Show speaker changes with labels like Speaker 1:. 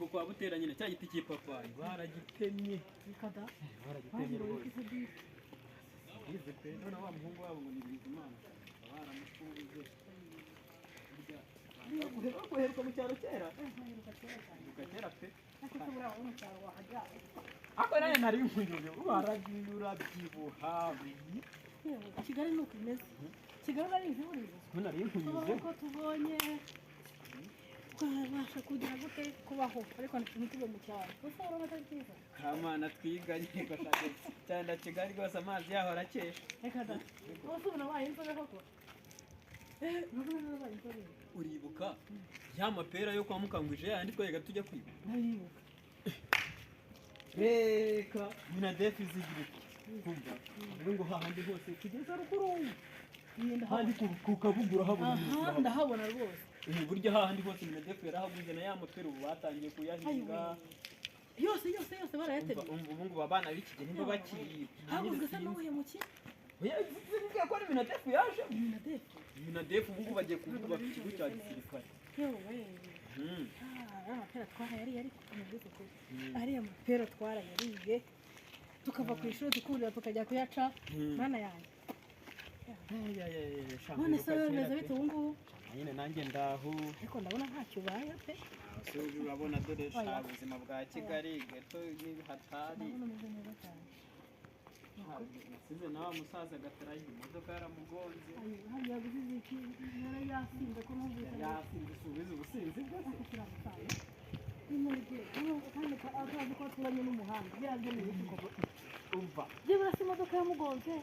Speaker 1: uko kwa butera nyine cya giti cy'ipapayi baragitemye
Speaker 2: bikada
Speaker 1: baragitemye rwose ize pe none wa muhungu wabo ngo ni Bizimana baramufunze guheruka mu cyaro kera kera pe ako nayo nari nkunyuye barabyura byibuha
Speaker 2: Kigali nuko imeze Kigali ari ivuriro
Speaker 1: nari nkunyuze
Speaker 2: ko tubonye twabasha kugira gute kubaho ariko ntitube mu cyaro usoro batakiza
Speaker 1: kamana twiganye cyane Kigali rwose amazi yaho arakesha
Speaker 2: reka da usubira waye inzobe koko
Speaker 1: uribuka ya mapera yo kwa Mukangwije yandi twayaga tujya kwiba
Speaker 2: ndayibuka
Speaker 1: reka minadefi zigira kumva rero ngo hahandi hose kugeza ruguru handi kukabugura habona
Speaker 2: ndahabona rwose
Speaker 1: burya hahandi hose minadefi yarahaguze na ya mapera ubu batangiye kuyahinga
Speaker 2: yose barayatemye
Speaker 1: ubu ngo abana b'iki nibo bakiri
Speaker 2: haguzwe se n'ubuye mu ki
Speaker 1: Zivuga ko ari minadefi yaje
Speaker 2: minadefi
Speaker 1: ubu ngo bagiye kuvuga ku kigo cya gisirikare
Speaker 2: yewe amapera twarayariye ariko tumeze ko ari amapera twarayariye tukava ku ishuri tukurira tukajya kuyaca mana yanjye none se bimeze bite ubu ngubu
Speaker 1: nyine nanjye ndaho
Speaker 2: ariko ndabona ntacyo ubaye pe
Speaker 1: urabona dore ubuzima bwa Kigali gato hatari nasize nawe umusaza agataraye imodoka yaramugonze
Speaker 2: yarayasinze ko numvise
Speaker 1: yasinze usubiza ubusinzi bwose
Speaker 2: kandi akazi ko aturanye n'umuhanda biriya byo ni ibiti koko
Speaker 1: umva
Speaker 2: byibura se imodoka yamugonze